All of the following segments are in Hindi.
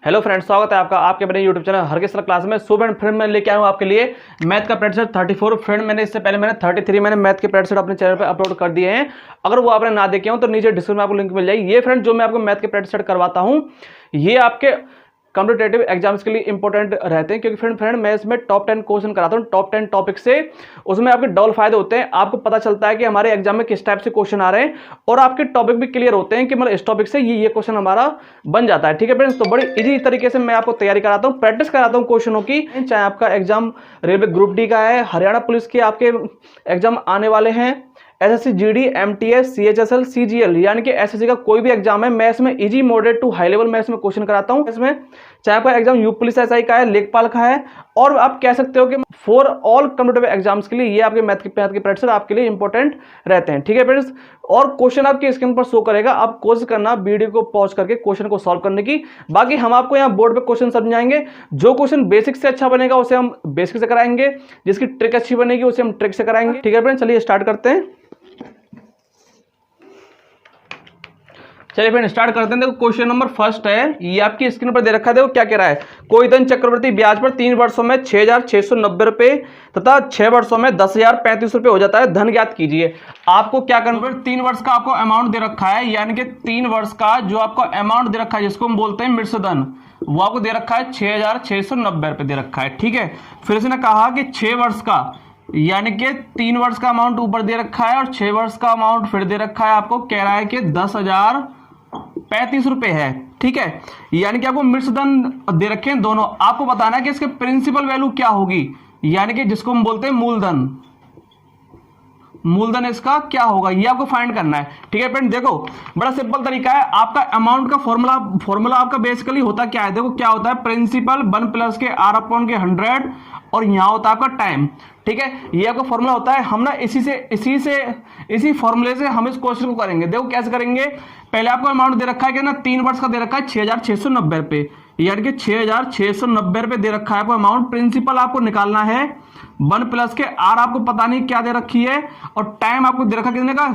हेलो फ्रेंड्स, स्वागत है आपका आपके अपने यूट्यूब चैनल हर किस क्लास में। सो फ्रेंड मैं लेके आया हूँ आपके लिए मैथ का प्रैक्टिस 34। फ्रेंड मैंने इससे पहले 33 मैथ के प्रैक्टिस अपने चैनल पे अपलोड कर दिए हैं। अगर वो आपने ना देखे हो तो नीचे डिस्क्रिप्शन में आपको लिंक मिल जाएगी। ये फ्रेंड जो मैं आपको मैथ के प्रैक्टिस करवाता हूँ ये आपके कॉम्पिटेटिव एग्जाम्स के लिए इंपॉर्टेंट रहते हैं, क्योंकि फ्रेंड मैं इसमें टॉप 10 क्वेश्चन कराता हूँ टॉप 10 टॉपिक से। उसमें आपके डबल फायदे होते हैं, आपको पता चलता है कि हमारे एग्जाम में किस टाइप से क्वेश्चन आ रहे हैं और आपके टॉपिक भी क्लियर होते हैं कि मतलब इस टॉपिक से ये क्वेश्चन हमारा बन जाता है। ठीक है फ्रेंड्स, तो बड़ी इजी तरीके से मैं आपको तैयारी कराता हूँ, प्रैक्टिस कराता हूँ क्वेश्चनों की। चाहे आपका एग्जाम रेलवे ग्रुप डी का है, हरियाणा पुलिस के आपके एग्जाम आने वाले हैं, SSC GD, MTS, CHSL, CGL, यानी कि एसएससी का कोई भी एग्जाम है, मैं इसमें easy moderate to high level में इसमें क्वेश्चन कराता हूं। इसमें चाहे आपका एग्जाम यू पुलिस एसआई का है, लेखपाल का है, और आप कह सकते हो कि फॉर ऑल कॉम्पिटेटिव एग्जाम्स के लिए ये आपके मैथ के प्रैक्टिस आपके लिए इंपॉर्टेंट रहते हैं। ठीक है फ्रेंड्स, और क्वेश्चन आपकी स्क्रीन पर शो करेगा, आप कोशिश करना वीडियो को पॉज करके क्वेश्चन को सॉल्व करने की। बाकी हम आपको यहाँ बोर्ड पे क्वेश्चन समझाएंगे। जो क्वेश्चन बेसिक से अच्छा बनेगा उसे हम बेसिक से कराएंगे, जिसकी ट्रिक अच्छी बनेगी उसे हम ट्रिक से कराएंगे। ठीक है फ्रेंड्स, चलिए स्टार्ट करते हैं। चलिए फ्रेंड स्टार्ट करते हैं। देखो क्वेश्चन नंबर फर्स्ट है, ये आपकी स्क्रीन पर दे रखा है। देखो क्या कह रहा है, कोई धन चक्रवृद्धि ब्याज पर 3 वर्षों में 6,690 रुपए तथा 6 वर्षों में 10,035 रुपए हो जाता है, धन ज्ञात कीजिए। आपको क्या करना है, 3 वर्ष का आपको अमाउंट दे रखा है, यानी कि 3 वर्ष का जो आपको अमाउंट दे रखा है जिसको हम बोलते हैं मृत धन, वो आपको दे रखा है 6,690 रुपए दे रखा है। ठीक है, फिर इसने कहा कि 6 वर्ष का, यानी कि 3 वर्ष का अमाउंट ऊपर दे रखा है और 6 वर्ष का अमाउंट फिर दे रखा है। आपको कह रहा है कि 10,035 रुपए है। ठीक है, यानी कि आपको मृतधन दे रखे हैं दोनों। आपको बताना है कि इसके प्रिंसिपल वैल्यू क्या होगी, यानी कि जिसको हम बोलते हैं मूलधन। मूलधन इसका क्या होगा ये आपको फाइंड करना है। ठीक है फ्रेंड, देखो बड़ा सिंपल तरीका है। आपका अमाउंट का फॉर्मूला आपका बेसिकली होता क्या है, देखो क्या होता है, प्रिंसिपल 1 प्लस के r अपॉन के 100 और यहां होता है आपका टाइम। ठीक है, ये आपका फॉर्मूला होता है। हम ना इसी फॉर्मूले से हम इस क्वेश्चन को करेंगे। देखो कैसे करेंगे, पहले आपको अमाउंट दे रखा है कि ना 3 वर्ष का दे रखा है 6,690 रुपए, यानी कि 6,690 रुपए दे रखा है आपको अमाउंट। प्रिंसिपल आपको निकालना है 1 प्लस के r, आपको पता नहीं क्या दे रखी है, और टाइम आपको दे रखा है कितने का,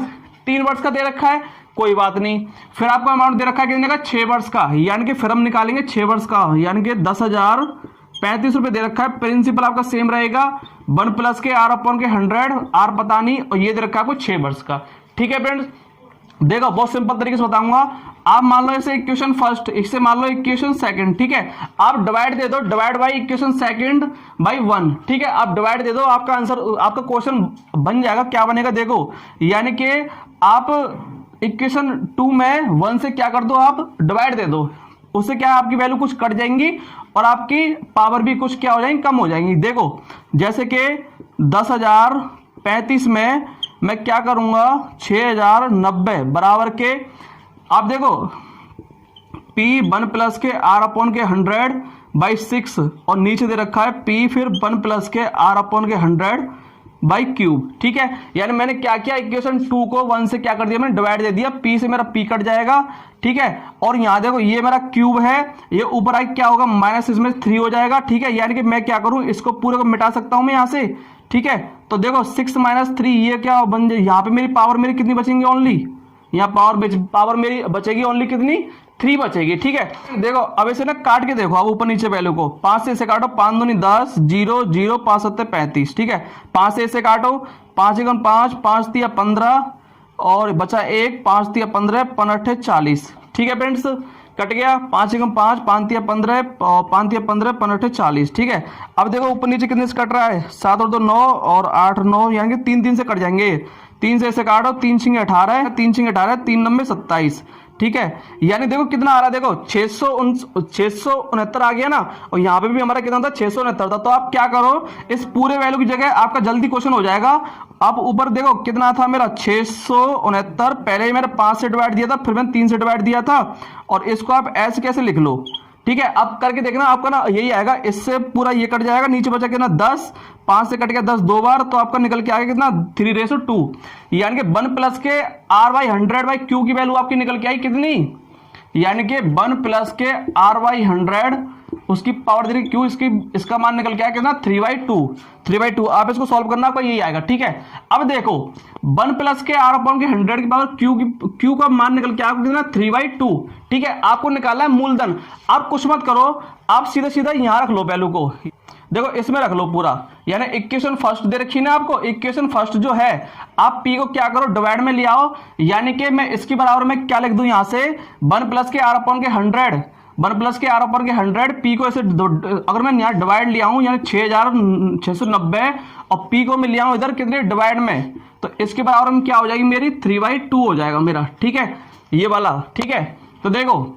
3 वर्ष का दे रखा है, कोई बात नहीं। फिर आपको अमाउंट दे रखा है कितने का, 6 वर्ष का, यानी कि फिर हम निकालेंगे 6 वर्ष का, यानी कि 10,035 रुपए दे रखा है। प्रिंसिपल आपका सेम रहेगा 1 प्लस के r अपॉन के 100, r पता नहीं, और ये दे रखा है आपको 6 वर्ष का। ठीक है फ्रेंड्स, देखो बहुत सिंपल तरीके से बताऊंगा। आप मान लो इसे इक्वेशन फर्स्ट, इससे मान लो इक्वेशन सेकंड। ठीक है, आप डिवाइड दे दो, divide by equation second by 1। ठीक है, आप डिवाइड दे दो, आपका आंसर, आपका क्वेश्चन बन जाएगा। क्या बनेगा देखो, यानी कि आप इक्वेशन 2 में 1 से क्या कर दो, आप डिवाइड दे दो, उससे क्या आपकी वैल्यू कुछ कट जाएंगी और आपकी पावर भी कुछ क्या हो जाएंगी, कम हो जाएंगी। देखो जैसे कि 10,035 में मैं क्या करूंगा, 6,090 बराबर के, आप देखो P 1 प्लस के r अपॉन के 100 बाई 6, और नीचे दे रखा है P फिर 1 प्लस के r अपॉन के 100 बाई क्यूब। ठीक है, यानी मैंने क्या किया, इक्वेशन 2 को 1 से क्या कर दिया, मैंने डिवाइड दे दिया, P से मेरा P कट जाएगा। ठीक है, और यहां देखो ये मेरा क्यूब है, ये ऊपर आई क्या होगा, माइनस इसमें 3 हो जाएगा। ठीक है, यानी कि मैं क्या करूं, इसको पूरे को मिटा सकता हूं मैं यहां से। ठीक है, तो देखो 6 माइनस 3 ये क्या बन जाए, यहाँ पे मेरी पावर मेरी कितनी बचेंगी, ओनली यहाँ पावर मेरी बचेगी ओनली कितनी, 3 बचेगी। ठीक है, देखो अब इसे ना काट के देखो, अब ऊपर नीचे वैल्यू को 5 से इसे काटो, 5 दूनी 10, 0 0 5 7 35। ठीक है, 5 से इसे काटो, 5 1 5, 5 3 15 और बचा 1, 5 3 15, 5 40। ठीक है फ्रेंड्स, कट गया, 5 1 5, 5 3 15, 5 3 15, 5 40। ठीक है, अब देखो ऊपर नीचे कितने से कट रहा है, 7 और 2 9 और 8 9, यानी कि 3 3 से कट जाएंगे। 3 से इसे काटो, 3 6 18, 3 6 18, 3 9 27। ठीक है, यानी देखो कितना आ रहा है, देखो 669 आ गया ना, और यहाँ पे भी हमारा कितना था, 669 था। तो आप क्या करो, इस पूरे वैल्यू की जगह आपका जल्दी क्वेश्चन हो जाएगा। आप ऊपर देखो कितना था मेरा, 669, पहले ही मैंने 5 से डिवाइड दिया था, फिर मैंने 3 से डिवाइड दिया था, और इसको आप ऐसे कैसे लिख लो। ठीक है, अब करके देखना, आपका ना यही आएगा, इससे पूरा ये कट जाएगा, नीचे बचा कितना 10, 5 से कट गया 10 2 बार, तो आपका निकल के आएगा कितना, 3/2, यानी कि 1 प्लस के r बाई 100 बाई क्यू की वैल्यू आपकी निकल के आई कितनी, यानी कि 1 प्लस के r बाई 100 उसकी पावर दे रखी क्यू, इसका मान निकल के आया कितना 3/2। आप इसको सॉल्व करना, आपका यही आएगा। ठीक है, अब देखो 1 प्लस के r अपॉन के 100 की पावर क्यू का मान निकल के आया कितना 3/2। ठीक है, आपको निकालना है मूलधन। आप कुछ मत करो, आप सीधा सीधा यहां रख लो वैल्यू को, देखो इसमें रख लो पूरा, यानी इक्वेशन फर्स्ट दे रखी ना आपको। इक्वेशन फर्स्ट जो है, आप p को क्या करो डिवाइड में ले आओ, यानी कि मैं इसके बराबर में क्या लिख दूं यहां से 1 प्लस के r अपॉन के 100, 1 प्लस के r अपॉन के 100, p को ऐसे अगर मैं यहाँ डिवाइड लिया हूं यानी 6690 और p को मैं लिया हूं इधर कितने डिवाइड में, तो इसके बराबर में क्या हो जाएगी मेरी 3/2 हो जाएगा मेरा। ठीक है, ये वाला। ठीक है, तो देखो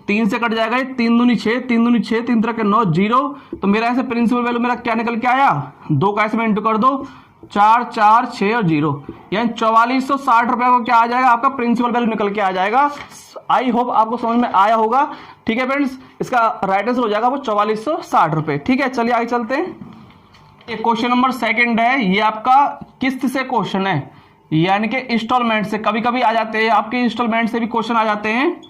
3 से कट जाएगा, 3 दूनी 6, 3 दूनी 6, 3 3 9 0, तो मेरा ऐसे प्रिंसिपल वैल्यू मेरा क्या निकल के आया, 2 का ऐसे में इंटू कर दो, 4 4 6 और 0, यानी 4460 रुपए को क्या आ जाएगा आपका प्रिंसिपल वैल्यू निकल के आ जाएगा। आई होप आपको समझ में आया होगा। ठीक है फ्रेंड्स, इसका राइट आंसर हो जाएगा वो 4460 रुपए। ठीक है, चलिए आगे चलते हैं। ये क्वेश्चन नंबर 2 है, ये आपका किस्त से क्वेश्चन है, यानी कि इंस्टॉलमेंट से। कभी कभी आ जाते हैं आपके इंस्टॉलमेंट से भी क्वेश्चन आ जाते हैं।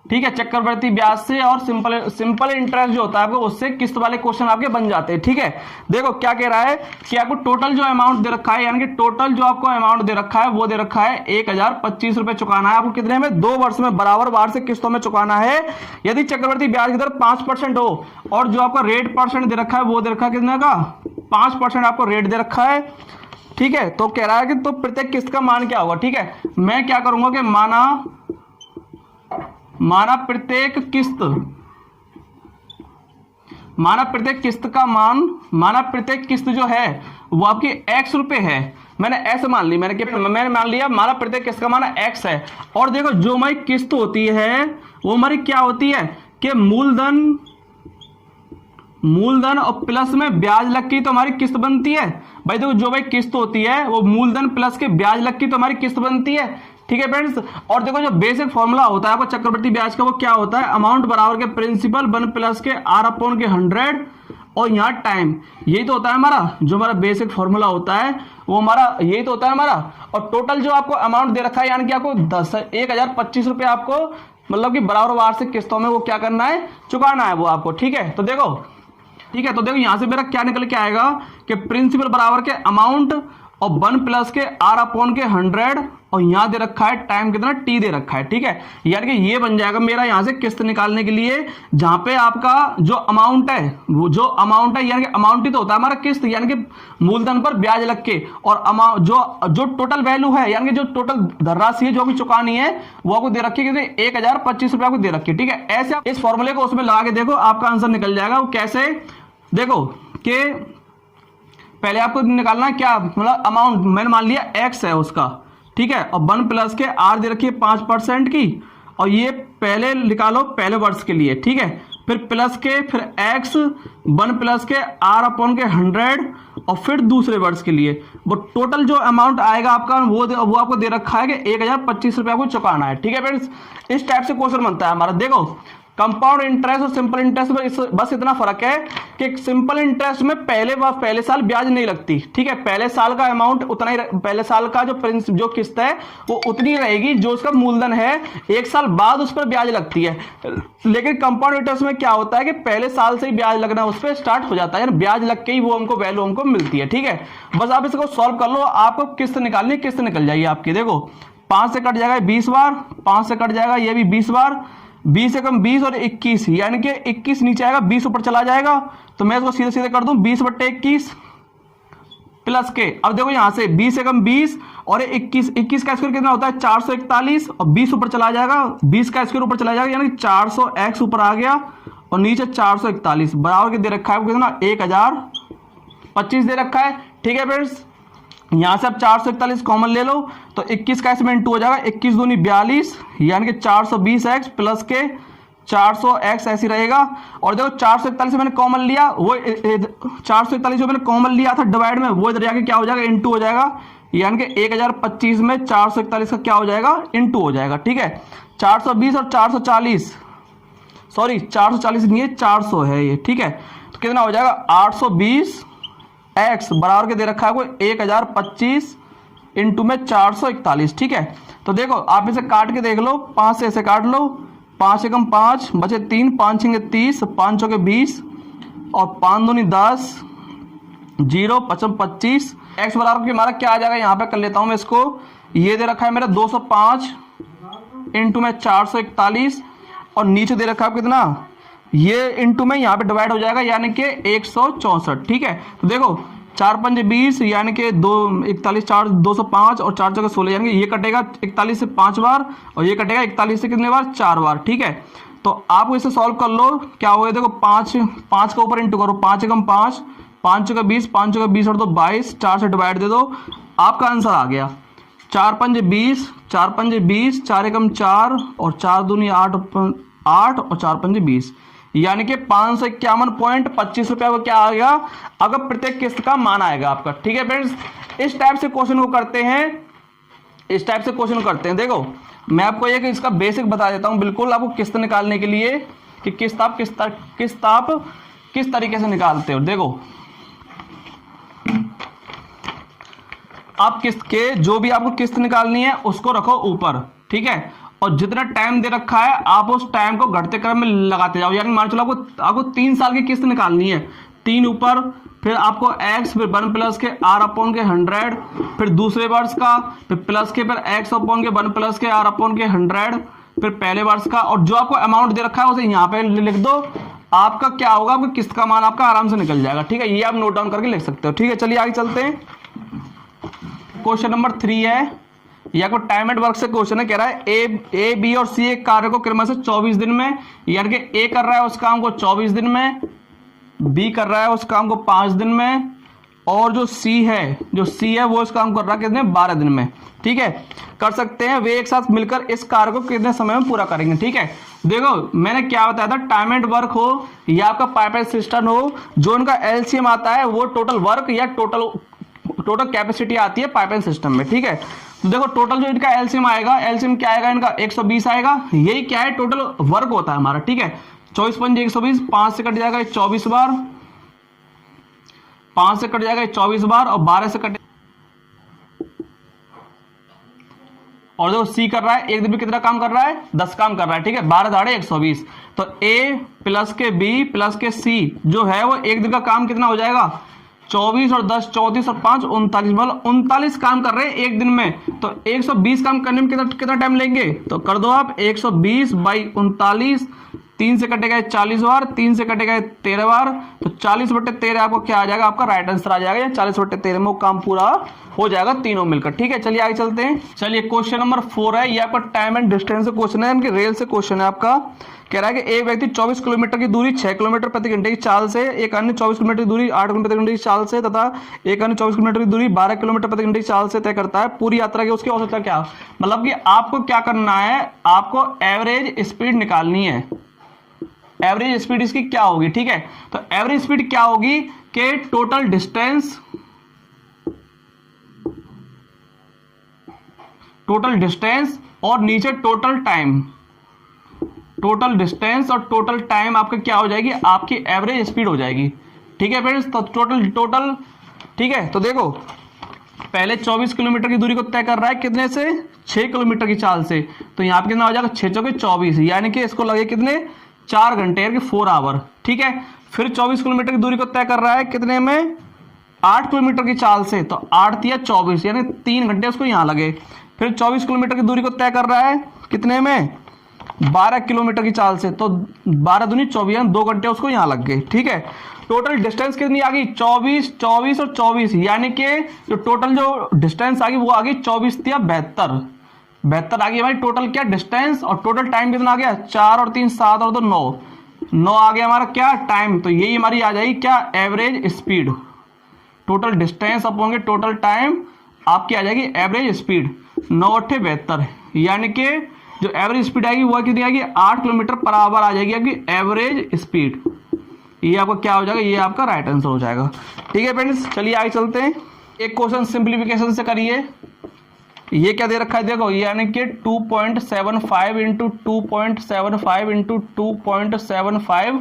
ठीक है, चक्रवृद्धि ब्याज से और सिंपल इंटरेस्ट जो होता है आपको उससे किस्त वाले क्वेश्चन आपके बन जाते हैं। ठीक है, देखो क्या कह रहा है कि आपको टोटल जो अमाउंट दे रखा है, यानी कि टोटल जो आपको अमाउंट दे रखा है वो दे रखा है 1025 रुपए चुकाना है आपको। कितने में 2 वर्ष में बराबर बार से किस्तों में चुकाना है। यदि चक्रवृद्धि ब्याज की दर 5% हो और जो आपका रेट परसेंट दे रखा है वो दे रखा है कितने का 5% आपको रेट दे रखा है। ठीक है, तो कह रहा है कि तो प्रत्येक किस्त का मान क्या होगा। ठीक है, मैं क्या करूंगा कि माना प्रत्येक किस्त जो है वो आपकी x रुपए है। मैंने ऐसे मान ली, मैंने मान लिया माना प्रत्येक किस्त का मान x है। और देखो जो हमारी किस्त होती है वो हमारी क्या होती है कि मूलधन और प्लस में ब्याज लग के तो हमारी किस्त बनती है। भाई देखो जो भाई किस्त होती है वो मूलधन प्लस के ब्याज लग के तो हमारी किस्त बनती है। ठीक है फ्रेंड्स, और देखो जो बेसिक फॉर्मूला होता है आपको चक्रवृद्धि ब्याज का वो क्या होता है, अमाउंट बराबर के प्रिंसिपल 1 प्लस के r अपॉन के 100 और यहाँ टाइम। यही तो होता है हमारा, जो हमारा बेसिक फॉर्मूला होता है वो हमारा यही तो होता है हमारा। और टोटल जो आपको अमाउंट दे रखा है यानी कि आपको 1025 रुपये आपको मतलब कि बराबर वार्षिक किस्तों में वो क्या करना है, चुकाना है वो आपको। ठीक है, तो देखो यहां से मेरा क्या निकल के आएगा कि प्रिंसिपल बराबर के अमाउंट और 1 प्लस के r अपॉन के 100 और यहां दे रखा है टाइम कितना t दे रखा है। ठीक है, यानी कि ये बन जाएगा मेरा यहां से किस्त निकालने के लिए, जहां पे आपका जो अमाउंट है यानी कि अमाउंट ही तो होता है हमारा किस्त, यानी कि मूलधन पर ब्याज लग के, और अमाउंट जो टोटल वैल्यू है यानी कि जो टोटल धनराशि है जो भी चुकानी है वो आपको दे रखी है 1025 रुपये आपको दे रखी है। ठीक है, ऐसे आप इस फॉर्मूले को उसमें लगा के देखो आपका आंसर निकल जाएगा। वो कैसे, देखो कि पहले आपको निकालना है क्या, मतलब अमाउंट मैंने मान लिया x है उसका। ठीक है, और 1 प्लस के r दे रखी है 5% की, और ये पहले निकालो पहले वर्ष के लिए। ठीक है, फिर प्लस के फिर x 1 प्लस के r अपॉन के 100 और फिर दूसरे वर्ष के लिए वो टोटल जो अमाउंट आएगा आपका वो आपको दे रखा है कि 1025 रुपये आपको चुकाना है। ठीक है फ्रेंड्स, इस टाइप से क्वेश्चन बनता है हमारा। देखो कंपाउंड इंटरेस्ट और सिंपल इंटरेस्ट में बस इतना फर्क है कि सिंपल इंटरेस्ट में पहले साल ब्याज नहीं लगती। ठीक है, पहले साल का अमाउंट उतना ही, पहले साल का जो किस्त है वो उतनी रहेगी जो उसका मूलधन है, 1 साल बाद उस पर ब्याज लगती है। लेकिन कंपाउंड इंटरेस्ट में क्या होता है कि पहले साल से ही ब्याज लगना उस पर स्टार्ट हो जाता है, यानी ब्याज लग के ही वो हमको वैल्यू हमको मिलती है। ठीक है, बस आप इसको सॉल्व कर लो, आपको किस्त निकालनी, किस्त निकल जाएगी आपकी। देखो 5 से कट जाएगा 20 बार, 5 से कट जाएगा ये भी 20 बार, 20 से कम 20 और 21, यानी कि 21 नीचे आएगा 20 ऊपर चला जाएगा, तो मैं इसको सीधे सीधे कर दूं 20/21 प्लस के। अब देखो यहां से 20 से कम 20 और 21 का स्क्वायर कितना होता है 441, और 20 ऊपर चला जाएगा, 20 का स्क्वायर ऊपर चला जाएगा यानी 400x ऊपर आ गया और नीचे 441 बराबर के दे रखा है कितना 1025 दे रखा है। ठीक है फ्रेंड्स, यहां से आप 441 कॉमन ले लो तो 21 का इसमें इंटू हो जाएगा, 21 दूनी 42 यानी कि 420x प्लस के 400x ऐसी रहेगा। और देखो 441 मैंने कॉमन लिया, वो 441 जो मैंने कॉमन लिया था डिवाइड में वो इधर जाके क्या हो जाएगा इंटू हो जाएगा, यानी कि 1025 में 441 का क्या हो जाएगा इंटू हो जाएगा। ठीक है, 420 और 440 सॉरी 440 नहीं है 400 है ये। ठीक है, तो कितना हो जाएगा 820 x बराबर के दे रखा है कोई 1025 इंटू में 441। ठीक है, तो देखो आप इसे काट के देख लो, 5 से ऐसे काट लो, 5 एकम 5 बचे 3, 5 छंगे 30, 5 चौके 20 और 5 दूनी 10, 0 5 25। एक्स बराबर के हमारा क्या आ जाएगा, यहाँ पे कर लेता हूं मैं इसको। ये दे रखा है मेरा 205 इंटू में 441 और नीचे दे रखा है कितना, ये इंटू में यहाँ पे डिवाइड हो जाएगा यानी कि 164। ठीक है, तो देखो 4 पंजे 20 यानी कि 41, 4 205 और 4 जगह 16 यानी कि ये कटेगा 41 से 5 बार और ये कटेगा 41 से कितने बार, 4 बार। ठीक है, तो आप इसे सॉल्व कर लो, क्या होगा देखो 5 का ऊपर इंटू करो, 5 एकम 5, 5 चौका 20, 5 चौका 20 और 2 22, 4 से डिवाइड दे दो, आपका आंसर आ गया 4 पंजे 20, 4 पंजे 20, 4 एकम 4 और 4 दूनी 8 और 4 पंजे 20 यानी कि 551.25 रुपया को क्या आ गया, अगर प्रत्येक किस्त का मान आएगा आपका। ठीक है फ्रेंड्स, इस टाइप से क्वेश्चन को करते हैं, देखो मैं आपको एक इसका बेसिक बता देता हूं बिल्कुल आपको किस्त निकालने के लिए कि किस्त आप किस तरीके से निकालते हो। देखो आप किस्त के जो भी आपको किस्त निकालनी है उसको रखो ऊपर, ठीक है, और जितना टाइम दे रखा है आप उस टाइम को घटते क्रम में लगाते जाओ। यानी मान चलो आपको 3 साल की किस्त निकालनी है, 3 ऊपर, फिर आपको x, फिर 1 प्लस के r अपॉन के 100, फिर दूसरे वर्ष का, फिर प्लस के, फिर x अपॉन के 1 प्लस के r अपॉन के 100, फिर पहले वर्ष का, और जो आपको अमाउंट दे रखा है उसे यहाँ पे लिख दो। आपका क्या होगा, आपकी किस्त का मान आपका आराम से निकल जाएगा। ठीक है, ये आप नोट डाउन करके लिख सकते हो। ठीक है, चलिए आगे चलते हैं। क्वेश्चन नंबर 3 है, ये आपको टाइम एंड वर्क से क्वेश्चन है, कह रहा है ए बी और सी एक कार्य को क्रमशः 24 दिन में, यानी कि ए कर रहा है उस काम को 24 दिन में, बी कर रहा है उस काम को 5 दिन में, और जो सी है वो इस काम कर रहा है कितने, 12 दिन में। ठीक है, कर सकते हैं, वे एक साथ मिलकर इस कार्य को कितने समय में पूरा करेंगे। ठीक है, देखो मैंने क्या बताया था, टाइम एंड वर्क हो या आपका पाइपलाइन सिस्टम हो, जो उनका एलसीएम आता है वो टोटल वर्क या टोटल कैपेसिटी आती है पाइपलाइन सिस्टम में। ठीक है, तो देखो टोटल जो इनका एलसीएम आएगा, एलसीएम क्या आएगा इनका 120 आएगा, यही क्या है टोटल वर्क होता है हमारा। ठीक है, 24 पंजे 120, 5 से कट जाएगा 24 बार, 5 से कट जाएगा 24 बार और 12 से कट, और देखो सी कर रहा है एक दिन में कितना काम कर रहा है, 10 काम कर रहा है। ठीक है, 12 दाड़े 120, तो ए प्लस के बी प्लस के सी जो है वो एक दिन का काम कितना हो जाएगा, 24 और 10 34 और 5 39, मतलब 39 काम कर रहे हैं एक दिन में। तो 120 काम करने में कितना टाइम लेंगे, तो कर दो आप 120 बाई 39, 3 से कटेगा 40 बार, 3 से कटेगा 13 बार, तो 40/13 आपको क्या आ जाएगा, आपका राइट आंसर आ जाएगा। 40/13 में वो काम पूरा हो जाएगा तीनों मिलकर। ठीक है, चलिए आगे चलते हैं। चलिए क्वेश्चन नंबर 4 है, ये आपका टाइम एंड डिस्टेंस से क्वेश्चन है, यानी रेल से क्वेश्चन है आपका। कह रहा है कि एक व्यक्ति 24 किलोमीटर की दूरी 6 किलोमीटर प्रति घंटे की चाल से, एक अन्य 24 किलोमीटर की दूरी 8 किलोमीटर प्रति घंटे की चाल से तथा एक अन्य 24 किलोमीटर की दूरी 12 किलोमीटर प्रति घंटे की चाल से तय करता है। पूरी यात्रा की उसकी औसत क्या, मतलब कि आपको क्या करना है, आपको एवरेज स्पीड निकालनी है। एवरेज स्पीड इसकी क्या होगी, ठीक है, तो एवरेज स्पीड क्या होगी कि टोटल डिस्टेंस और नीचे टोटल टाइम, टोटल डिस्टेंस और टोटल टाइम आपका क्या हो जाएगी, आपकी एवरेज स्पीड हो जाएगी। ठीक है फ्रेंड्स, तो टोटल ठीक है, तो देखो पहले 24 किलोमीटर की दूरी को तय कर रहा है कितने से, 6 किलोमीटर की चाल से, तो यहाँ पे कितना हो जाएगा 6 चौके 24, यानी कि इसको लगे कितने 4 घंटे, यानी कि 4 आवर। ठीक है, फिर 24 किलोमीटर की दूरी को तय कर रहा है कितने में, 8 किलोमीटर की चाल से, तो 8 या 24 यानी 3 घंटे उसको यहाँ लगे। फिर 24 किलोमीटर की दूरी को तय कर रहा है कितने में, 12 किलोमीटर की चाल से, तो 12 दूनी 24 यानी 2 घंटे उसको यहाँ लग गए। ठीक है, टोटल डिस्टेंस कितनी आ गई, 24 24 और 24, यानी कि जो टोटल जो डिस्टेंस आ गई वो आ गई 24 या 72 आ गई हमारी टोटल क्या डिस्टेंस, और टोटल टाइम कितना आ गया, 4 और 3 7 और 2 9 आ गया हमारा क्या टाइम। तो यही हमारी आ जाएगी क्या, average speed. Total distance upon के टोटल टाइम आपकी आ जाएगी एवरेज स्पीड 9/72, यानी कि जो एवरेज स्पीड आएगी वो कितनी आएगी, 8 किलोमीटर पर आवर आ जाएगी आपकी एवरेज स्पीड। ये आपका क्या हो जाएगा, ये आपका राइट आंसर हो जाएगा। ठीक है फ्रेंड्स, चलिए आगे चलते हैं। एक क्वेश्चन सिंप्लीफिकेशन से करिए। ये क्या दे रखा है, देखो यानी कि 2.75 इंटू 2.75 इंटू 2.75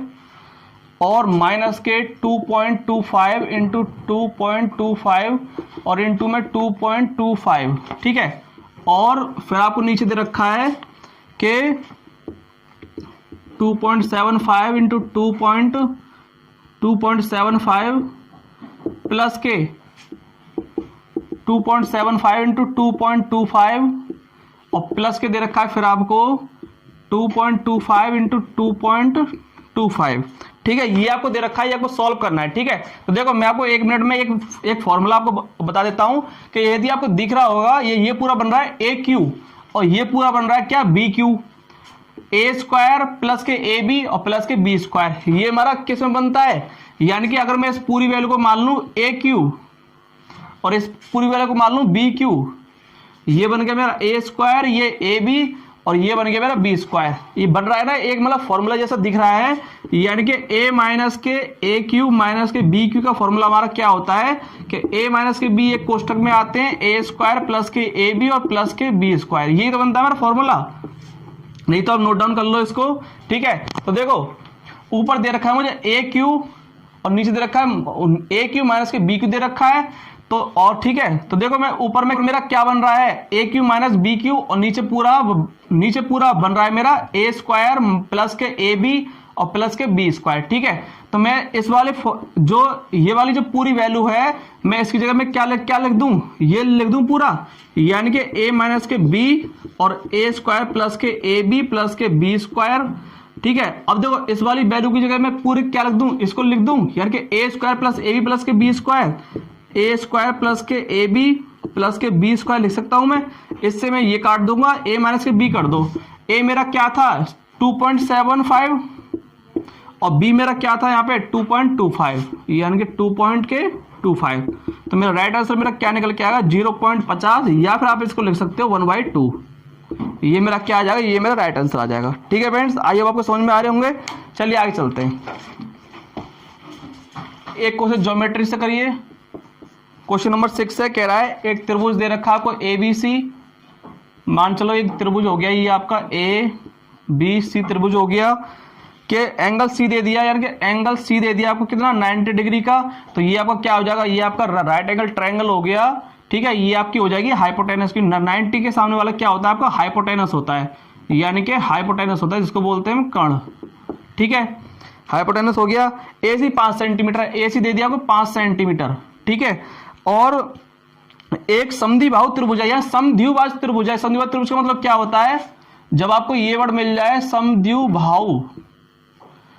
और माइनस के 2.25 इंटू 2.25 और इंटू में 2.25। ठीक है, और फिर आपको नीचे दे रखा है कि 2.75 इंटू 2.75 प्लस के 2.75 इंटू 2.25 और प्लस के दे रखा है फिर आपको 2.25 इंटू 2.25। ठीक है, ये आपको दे रखा है, ये आपको सॉल्व करना है। ठीक है, तो देखो मैं आपको 1 मिनट में एक फॉर्मूला आपको बता देता हूं कि यदि आपको दिख रहा होगा ये पूरा बन रहा है ए क्यू और ये पूरा बन रहा है क्या B Q, A square plus K A B और प्लस के बी स्क्वायर, ये हमारा किस में बनता है, यानी कि अगर मैं इस पूरी वैल्यू को मान लूं ए क्यू और इस पूरी वैल्यू को मान लूं बी क्यू, ये बन गया मेरा ए स्क्वायर, ये ए बी और ये बन गया मेरा बी स्क्वायर। ये बन रहा है ना एक मतलब फॉर्मूला जैसा दिख रहा है, यानी कि ए माइनस के ए क्यू माइनस के बी क्यू का फॉर्मूला हमारा क्या होता है कि ए माइनस के बी एक कोष्टक में आते हैं ए square plus K A B और प्लस के बी स्क्वायर, यही तो बनता है हमारा फॉर्मूला। नहीं तो आप नोट डाउन कर लो इसको। ठीक है, तो देखो ऊपर दे रखा है मुझे ए क्यू और नीचे दे रखा है ए क्यू माइनस के बी क्यू दे रखा है, तो और ठीक है, तो देखो मैं ऊपर में मेरा क्या बन रहा है ए क्यू माइनस बी क्यू और नीचे पूरा बन रहा है मेरा ए square plus K A B और प्लस के बी स्क्वायर। ठीक है, तो मैं इस वाले जो ये वाली जो पूरी वैल्यू है मैं इसकी जगह में क्या लिख दूं, ये लिख दूं पूरा, यानी कि ए माइनस के बी और ए square plus K A B plus K B square. ठीक है, अब देखो इस वाली वैल्यू की जगह मैं पूरी क्या लिख दूं, इसको लिख दूं, यानी कि A square plus A B plus K B square, A square plus K A B plus K B square लिख सकता हूं मैं। इससे मैं ये काट दूंगा, ए माइनस के बी कर दो, ए मेरा क्या था 2.75 और बी मेरा क्या था यहाँ पे 2.25, यानी कि 2.25। तो मेरा राइट आंसर मेरा क्या निकल के आएगा 0.50, या फिर आप इसको लिख सकते हो 1/2। ये मेरा क्या आ जाएगा, ये मेरा राइट आंसर आ जाएगा। ठीक है फ्रेंड्स, आइए आपको समझ में आ रहे होंगे। चलिए आगे चलते हैं, एक क्वेश्चन ज्योमेट्री से करिए। क्वेश्चन नंबर 6 है, कह रहा है एक त्रिभुज दे रखा है आपको ए बी सी, मान चलो एक त्रिभुज हो गया ये आपका ए बी सी त्रिभुज हो गया, कि एंगल सी दे दिया, यानी कि एंगल सी दे दिया आपको कितना 90 डिग्री का, तो ये आपका क्या हो जाएगा, ये आपका राइट एंगल ट्रायंगल हो गया। ठीक है, ये आपकी हो जाएगी हाइपोटेनस की। 90 के सामने वाला क्या होता है आपका हाइपोटेनस होता है, यानी कि हाइपोटेनस होता है जिसको बोलते हैं कर्ण। ठीक है, हाइपोटेनस हो गया। ए सी 5 सेंटीमीटर, ए सी दे दिया आपको 5 सेंटीमीटर। ठीक है, और एक समद्विबाहु त्रिभुज है या समद्विबाहु त्रिभुज है। समद्विबाहु त्रिभुज का मतलब क्या होता है, जब आपको ये वर्ड मिल जाए समद्विबाहु,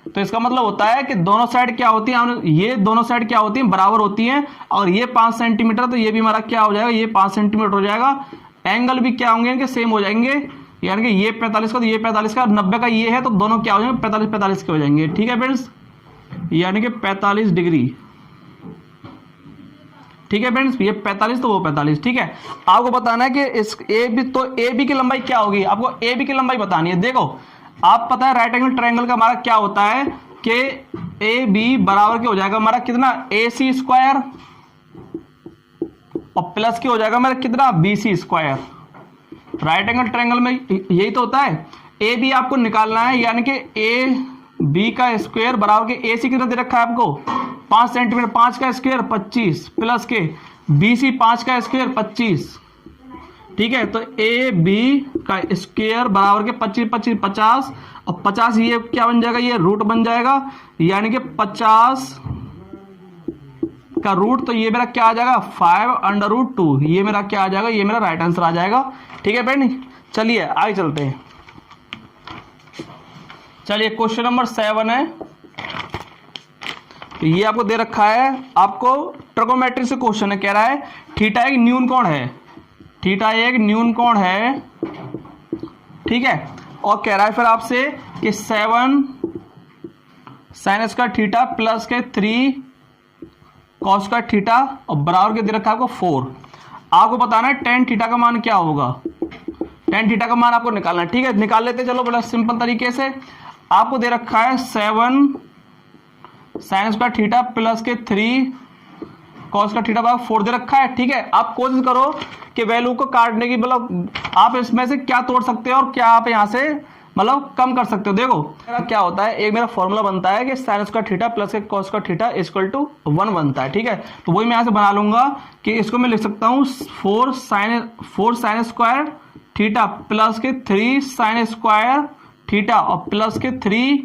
तो इसका मतलब होता है कि दोनों साइड क्या होती है, ये दोनों साइड क्या होती हैं बराबर होती हैं, और ये 5 सेंटीमीटर तो ये भी हमारा क्या हो जाएगा, ये 5 सेंटीमीटर हो जाएगा। एंगल भी क्या होंगे, सेम हो जाएंगे, यानी कि ये 45 का तो ये 45 का, 90 का ये है तो दोनों क्या हो जाएंगे 45 के हो जाएंगे। ठीक है फ्रेंड्स, यानी कि 45 डिग्री। ठीक है फ्रेंड्स, ये 45 तो वो 45। ठीक है, आपको बताना है कि इस ए बी, तो ए बी की लंबाई क्या होगी, आपको ए बी की लंबाई बतानी है। देखो आप पता है राइट एंगल ट्रायंगल का हमारा क्या होता है कि ए बी बराबर के हो जाएगा हमारा कितना ए सी स्क्वायर और प्लस के हो जाएगा हमारा कितना B C square. Right angle triangle में यही तो होता है। ए बी आपको निकालना है, यानी कि ए बी का स्क्वायर बराबर के ए सी कितना दे रखा है आपको 5 सेंटीमीटर, 5 का square 25 plus K B C 5 का स्क्वायर 25। ठीक है, तो ए बी का स्क्वायर बराबर के 25 25 50 और 50 ये क्या बन जाएगा, ये रूट बन जाएगा, यानी कि 50 का रूट, तो ये मेरा क्या आ जाएगा 5/√2। ये मेरा क्या आ जाएगा, ये मेरा राइट आंसर आ जाएगा। ठीक है फ्रेंड, चलिए आगे चलते हैं। चलिए क्वेश्चन नंबर 7 है, ये आपको दे रखा है, आपको ट्रिगोनोमेट्री से क्वेश्चन है, कह रहा है थीटा एक न्यून कोण है, थीटा एक न्यून कोण है। ठीक है, और कह रहा है फिर आपसे कि 7 साइन स्क्वायर थीटा प्लस के 3 कॉस स्क्वायर थीटा और बराबर के दे रखा है आपको 4। आपको बताना है tan थीटा का मान क्या होगा, tan थीटा का मान आपको निकालना है। ठीक है, निकाल लेते चलो बड़ा सिंपल तरीके से। आपको दे रखा है 7 साइन स्क्वायर थीटा प्लस के 3 कॉस का थीटा बराबर 4 दे रखा है। ठीक है, आप कोशिश करो कि वैल्यू को काटने की, मतलब आप इसमें से क्या तोड़ सकते हो और क्या आप यहां से मतलब कम कर सकते हो। देखो मेरा क्या होता है, एक मेरा फॉर्मूला बनता है कि साइन स्क्वायर थीटा प्लस के कॉस का थीटा इक्वल टू 1 बनता है। ठीक है, तो वही मैं यहां से बना लूंगा कि इसको मैं लिख सकता हूं 4 साइन स्क्वायर थीटा प्लस के 3 साइन स्क्वायर थीटा और प्लस के 3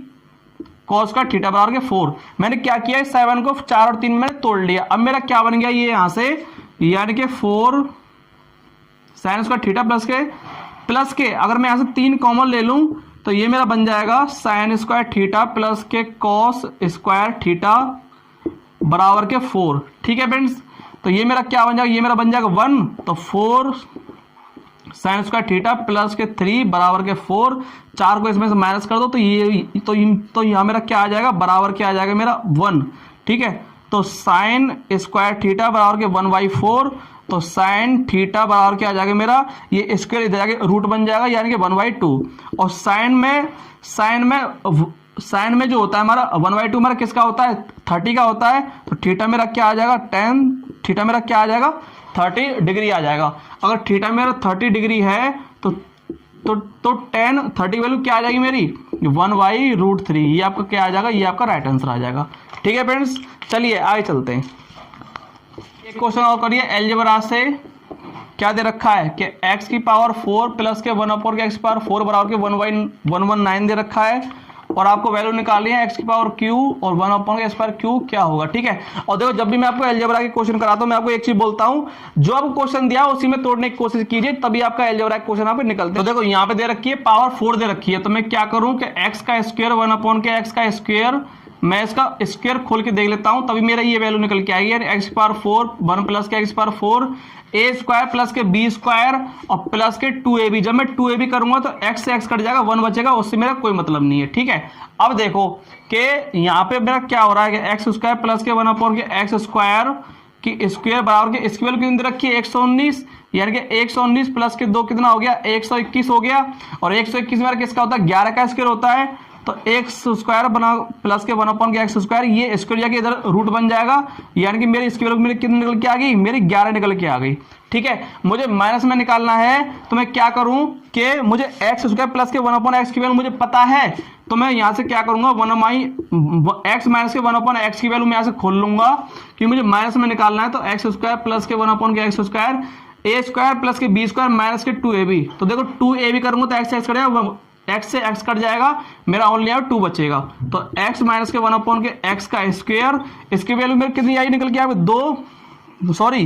कॉस का थीटा बराबर के 4। मैंने क्या किया, 7 को 4 और 3 में मैंने तोड़ लिया। अब मेरा क्या बन गया ये यहां से, यानी कि 4 साइन स्क्वायर थीटा प्लस के अगर मैं यहां से 3 कॉमन ले लूं तो ये मेरा बन जाएगा साइन स्क्वायर थीटा प्लस के कॉस स्क्वायर थीटा बराबर के 4। ठीक है फ्रेंड्स, तो ये मेरा क्या बन जाएगा, ये मेरा बन जाएगा 1, तो 4 साइन स्क्वायर थीटा प्लस के 3 बराबर के 4। 4 को इसमें से माइनस कर दो तो यहाँ मेरा क्या आ जाएगा, बराबर क्या आ जाएगा मेरा 1। ठीक है, तो साइन स्क्वायर थीटा बराबर के 1/4, तो साइन थीटा बराबर क्या आ जाएगा मेरा, ये स्क्वायर इधर जाके रूट बन जाएगा यानी कि 1/2। और साइन में जो होता है हमारा 1/2 हमारा किसका होता है, 30 का होता है। तो थीटा मेरा क्या आ जाएगा, थीटा मेरा क्या आ जाएगा, 30 डिग्री आ जाएगा। अगर थीटा मेरा 30 डिग्री है तो 30 वैल्यू क्या आ जाएगी मेरी, 1/√3। ये आपका क्या आ जाएगा, ये आपका राइट आंसर आ जाएगा। ठीक है फ्रेंड्स, चलिए आगे चलते हैं। एक क्वेश्चन और करिए अलजेब्रा से। क्या दे रखा है कि x की पावर 4 प्लस के 1 के x की पावर 4 बराबर के 1/119 दे रखा है और आपको वैल्यू निकालनी है x की पावर q और 1 के x पावर q क्या होगा। ठीक है, और देखो जब भी मैं आपको अलजेब्रा के क्वेश्चन कराता हूं मैं आपको एक चीज बोलता हूं, जो आपको क्वेश्चन दिया उसी में तोड़ने की कोशिश कीजिए, तभी आपका अलजेब्रा के क्वेश्चन यहाँ पे निकलते हैं। तो देखो यहाँ पे दे रखी है पावर 4 दे रखी है, तो मैं क्या करूं कि x का स्क्वायर 1 के x का स्क्वायर, मैं इसका स्क्वायर खोल के देख लेता हूं तभी मेरा ये वैल्यू निकल के आएगी, यानी x की पावर 4 1 प्लस के x की पावर 4 a स्क्वायर प्लस के b स्क्वायर और प्लस के 2ab। जब मैं 2ab करूंगा तो x से x कट जाएगा, 1 बचेगा, उससे मेरा कोई मतलब नहीं है। ठीक है, अब देखो कि यहाँ पे मेरा क्या हो रहा है कि एक्स स्क्वायर प्लस के 1 के एक्स स्क्वायर की स्क्वायर बराबर के इसकी वैल्यू कितनी दे रखी है, 119, यानी कि 119 प्लस के 2 कितना हो गया, 121 हो गया। और 121 मेरा किसका होता है, 11 का स्क्वायर होता है। तो एक्स स्क्वायर बना प्लस के 1 के एक्स स्क्वायर, ये स्क्वायर जाके इधर रूट बन जाएगा, यानी कि मेरी इसकी वैल्यू मेरी कितनी निकल के आ गई, मेरी 11 निकल के आ गई। ठीक है, मुझे माइनस में निकालना है तो मैं क्या करूं कि मुझे एक्स स्क्वायर प्लस के 1 एक्स की वैल्यू मुझे पता है, तो मैं यहां से क्या करूंगा, एक्स माइनस के 1 एक्स की वैल्यू मैं यहां से खोल लूंगा कि मुझे माइनस में निकालना है। तो एक्स स्क्वायर प्लस के 1 के x square, A square plus K B square minus के 2ab। तो देखो 2ab करूंगा तो एक्स एक्स कटेगा, x से x कट जाएगा, मेरा ओनली यहाँ 2 बचेगा। तो x माइनस के 1 के x का स्क्वायर, इसकी वैल्यू मेरी कितनी आई निकल के आ 2, सॉरी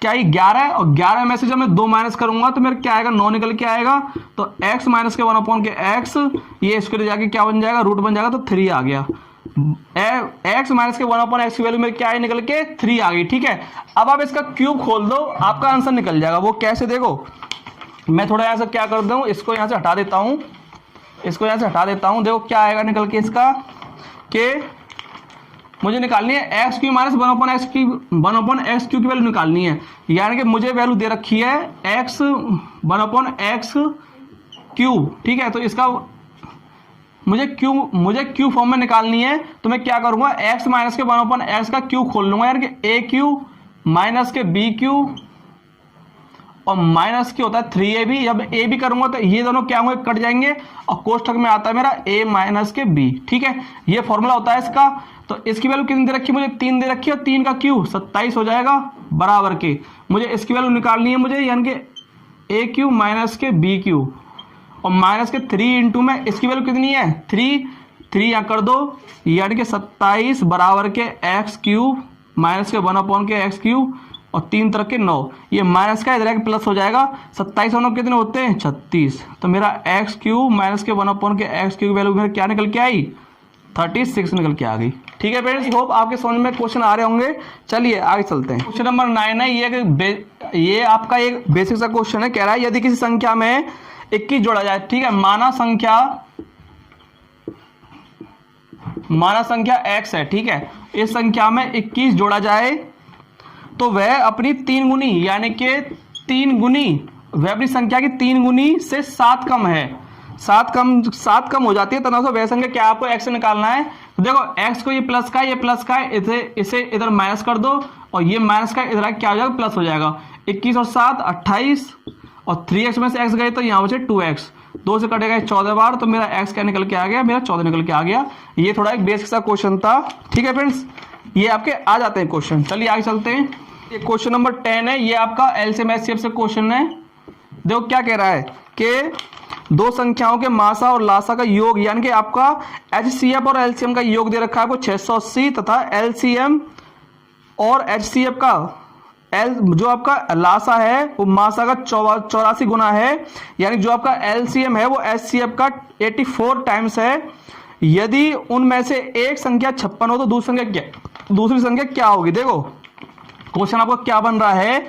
क्या ये 11 है, और 11 में से जब मैं 2 माइनस करूंगा तो मेरा क्या आएगा, 9 निकल के आएगा। तो x माइनस के 1 के x, ये स्क्वायर जाके क्या बन जाएगा, रूट बन जाएगा, तो 3 आ गया। x माइनस के 1 x की वैल्यू मेरी क्या आई निकल के 3 आ गई। ठीक है, अब आप इसका क्यूब खोल दो, आपका आंसर निकल जाएगा। वो कैसे, देखो मैं थोड़ा यहाँ से क्या कर दूँ, इसको यहाँ से हटा देता हूँ, इसको यहाँ से हटा देता हूँ। देखो क्या आएगा निकल के इसका, कि मुझे निकालनी है x Q minus 1/x Q की वैल्यू निकालनी है, यानी कि मुझे वैल्यू दे रखी है x 1/x क्यूब। ठीक है, तो इसका मुझे क्यू फॉर्म में निकालनी है, तो मैं क्या करूंगा, x माइनस के 1/x का क्यू खोल लूंगा, यानी कि a क्यू माइनस के b क्यू और माइनस की होता है 3ab। जब a भी करूंगा तो ये दोनों क्या होंगे, कट जाएंगे, और कोष्ठक में आता है मेरा a माइनस के b। ठीक है, ये फॉर्मूला होता है इसका। तो इसकी वैल्यू कितनी दे रखी है, मुझे 3 दे रखी है, और 3 का क्यू 27 हो जाएगा, बराबर के मुझे इसकी वैल्यू निकालनी है मुझे, यानी कि a क्यू माइनस के b क्यू और माइनस के 3 इंटू में इसकी वैल्यू कितनी है, 3 यहाँ कर दो, यानी कि 27 बराबर के एक्स क्यूब माइनस के 1 के एक्स क्यूब और 3 तरह के 9, ये माइनस का इधर प्लस हो जाएगा। 27 और 9 कितने होते हैं, 36। तो मेरा एक्स क्यूब माइनस के 1 के एक्स क्यूब वैल्यू मेरे क्या निकल के आई, 36 निकल के आ गई। ठीक है फ्रेंड्स, होप आपके समझ में क्वेश्चन आ रहे होंगे। चलिए आगे चलते हैं। क्वेश्चन नंबर 9 है, ये आपका एक बेसिक सा क्वेश्चन है। कह रहा है यदि किसी संख्या में 21 जोड़ा जाए, ठीक है, माना संख्या x है, ठीक है, इस संख्या में 21 जोड़ा जाए तो वह अपनी 3 गुनी, यानी कि 3 गुनी, वह अपनी संख्या की 3 गुनी से 7 कम है, 7 कम हो जाती है, तब वह संख्या क्या आपको x से निकालना है। तो देखो x को ये प्लस का है, इसे इधर माइनस कर दो, और ये माइनस का इधर क्या हो जाएगा, प्लस हो जाएगा। 21 और 7 28, और 3x में से x गए तो यहाँ बचे 2x, 2 से कटेगा 14 बार, तो मेरा x क्या निकल के आ गया, मेरा 14 निकल के आ गया। ये थोड़ा एक बेसिक सा क्वेश्चन था। ठीक है फ्रेंड्स, ये आपके आ जाते हैं क्वेश्चन। चलिए आगे चलते हैं। ये क्वेश्चन नंबर 10 है, ये आपका एलसीएम एचसीएफ से क्वेश्चन है। देखो क्या कह रहा है कि दो संख्याओं के मासा और लासा का योग, यानी कि आपका HCF और LCM का योग दे रखा है आपको 680 तथा LCM और HCF का जो आपका लासा है वो मासा का 84 गुना है, यानी जो आपका LCM है वो HCF का 84 टाइम्स है। यदि उनमें से एक संख्या 56 हो तो दूसरी संख्या क्या होगी। देखो क्वेश्चन आपका क्या बन रहा है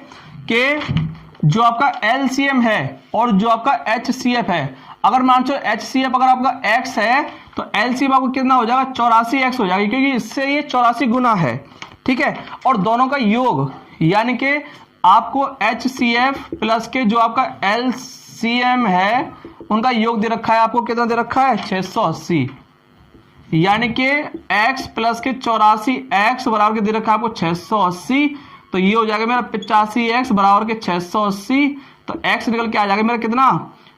कि जो आपका LCM है और जो आपका HCF है, अगर मान लो HCF अगर आपका x है तो LCM आपको कितना हो जाएगा 84x हो जाएगा, क्योंकि इससे ये 84 गुना है, ठीक है। और दोनों का योग यानी कि आपको HCF प्लस के जो आपका LCM है उनका योग दे रखा है, आपको कितना दे रखा है 680, यानी कि x प्लस के 84x बराबर के दे रखा है आपको 680, तो ये हो जाएगा मेरा 85x बराबर के 680, तो x निकल के आ जाएगा मेरा कितना,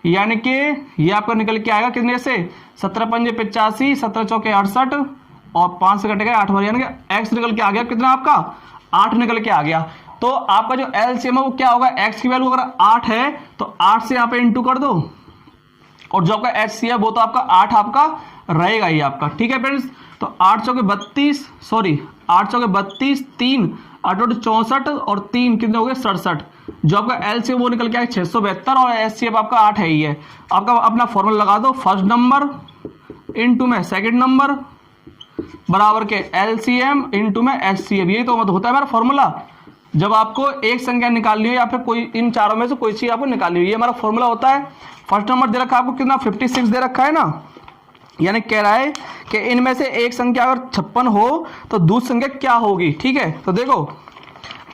यानी कि ये आपका निकल के आएगा कितने से 17 पंजे 85, 17 चौके 68 और 5 से कटेगा 8 बार, यानी कि x निकल के आ गया कितना आपका 8 निकल के आ गया। तो आपका जो LCM है वो क्या होगा, x की वैल्यू अगर 8 है तो 8 से यहाँ पे इंटू कर दो, और जो आपका HCF है वो तो आपका 8 आपका रहेगा ही आपका, ठीक है फ्रेंड्स। तो 8 चौके 32, 3 8 64 और 3 कितने हो गए 67, जो आपका LCM वो निकल के आया 672 और HCF आपका 8 है ही है। आपका अपना फॉर्मूला लगा दो, फर्स्ट नंबर इंटू में सेकंड नंबर बराबर के LCM इंटू में HCF, यही तो होता है हमारा फॉर्मूला। जब आपको एक संख्या निकालनी हो या फिर कोई इन चारों में से कोई चीज आपको निकालनी हो, ये हमारा फॉर्मूला होता है। फर्स्ट नंबर दे रखा है आपको कितना 56 दे रखा है ना, यानी कह रहा है कि इनमें से एक संख्या अगर 56 हो तो दूसरी संख्या क्या होगी, ठीक है। तो देखो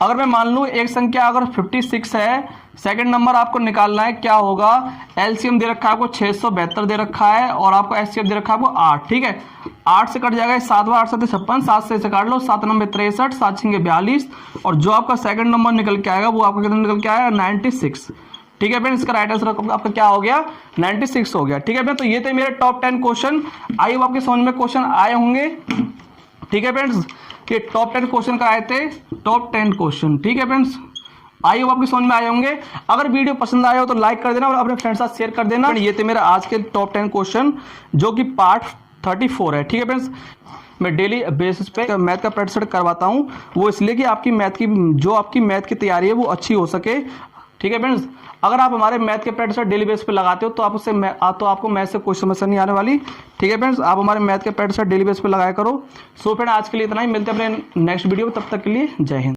अगर मैं मान लूँ एक संख्या अगर 56 है, सेकंड नंबर आपको निकालना है क्या होगा, LCM दे रखा है आपको 672 दे रखा है और आपको HCF दे रखा है आपको 8, ठीक है। 8 से कट जाएगा 7 बार 8 7 56, 7 से काट लो 7 9 63, 7 6 42, और जो आपका सेकंड नंबर निकल के आएगा वो आपका कितना निकल के आएगा 96, ठीक है फ्रेंड। इसका राइट आंसर आपका क्या हो गया 96 हो गया, ठीक है फ्रेंड। तो ये थे मेरे टॉप 10 क्वेश्चन, आई होप आपके समझ में क्वेश्चन आए होंगे, ठीक है फ्रेंड्स। ये टॉप 10 क्वेश्चन कराए थे, टॉप 10 क्वेश्चन, ठीक है फ्रेंड्स। आई होप आपके समझ में आए होंगे। अगर वीडियो पसंद आया हो तो लाइक कर देना और अपने फ्रेंड्स के साथ शेयर कर देना। ये थे मेरा आज के टॉप 10 क्वेश्चन जो कि पार्ट 34 है, ठीक है फ्रेंड्स। मैं डेली बेसिस पे मैथ का प्रैक्टिस करवाता हूँ, वो इसलिए कि आपकी मैथ की तैयारी है वो अच्छी हो सके, ठीक है फ्रेंड्स। अगर आप हमारे मैथ के प्रैक्टिस डेली बेस पे लगाते हो तो आपको मैथ से कोई समस्या नहीं आने वाली, ठीक है फ्रेंड्स। आप हमारे मैथ के प्रैक्टिस डेली बेस पे लगाया करो। सो फ्रेंड आज के लिए इतना ही, मिलते हैं अपने नेक्स्ट वीडियो में, तब तक के लिए जय हिंद।